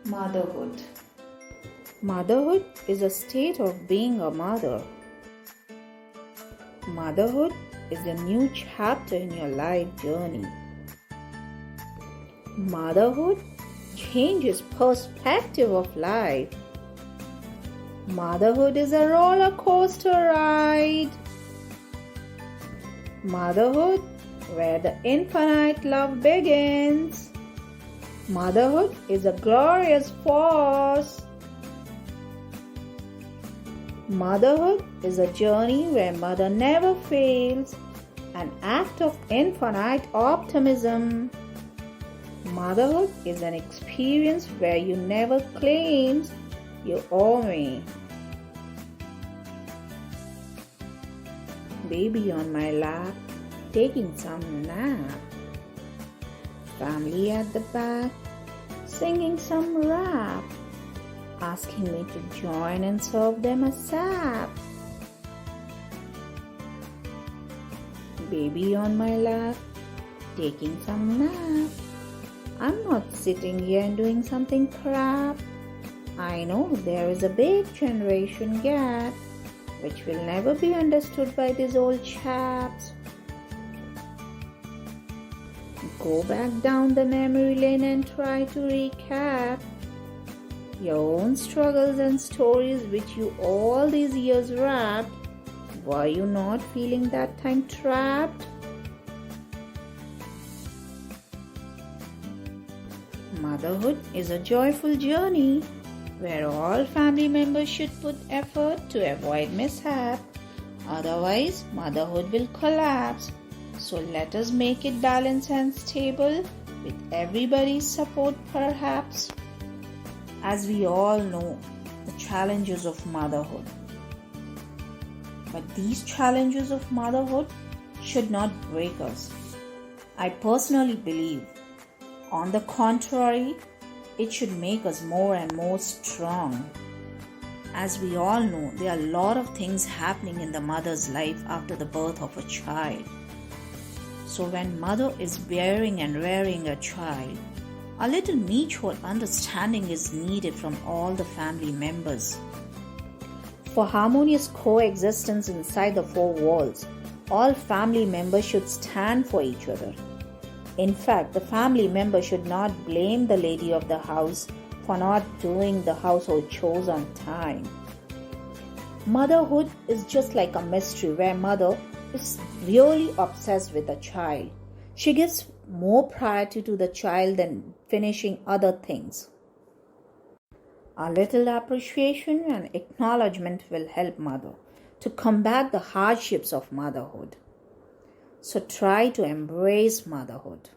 Motherhood. Motherhood is a state of being a mother. Motherhood is a new chapter in your life journey. Motherhood changes perspective of life. Motherhood is a roller coaster ride. Motherhood, where the infinite love begins. Motherhood is a glorious force. Motherhood is a journey where mother never fails, an act of infinite optimism. Motherhood is an experience where you never claims you owe me. Baby on my lap, taking some nap. Family at the back, singing some rap, asking me to join and serve them a sap. Baby on my lap, taking some nap. I'm not sitting here and doing something crap. I know there is a big generation gap, which will never be understood by these old chaps. Go back down the memory lane and try to recap your own struggles and stories which you all these years wrapped. Were you not feeling that time trapped? Motherhood is a joyful journey where all family members should put effort to avoid mishap. Otherwise, motherhood will collapse. So let us make it balanced and stable with everybody's support perhaps. As we all know, the challenges of motherhood. But these challenges of motherhood should not break us. I personally believe, on the contrary, it should make us more and more strong. As we all know, there are a lot of things happening in the mother's life after the birth of a child. So when mother is bearing and rearing a child, a little mutual understanding is needed from all the family members. For harmonious coexistence inside the four walls, all family members should stand for each other. In fact, the family member should not blame the lady of the house for not doing the household chores on time. Motherhood is just like a mystery where mother is really obsessed with the child. She gives more priority to the child than finishing other things. A little appreciation and acknowledgement will help mother to combat the hardships of motherhood. So try to embrace motherhood.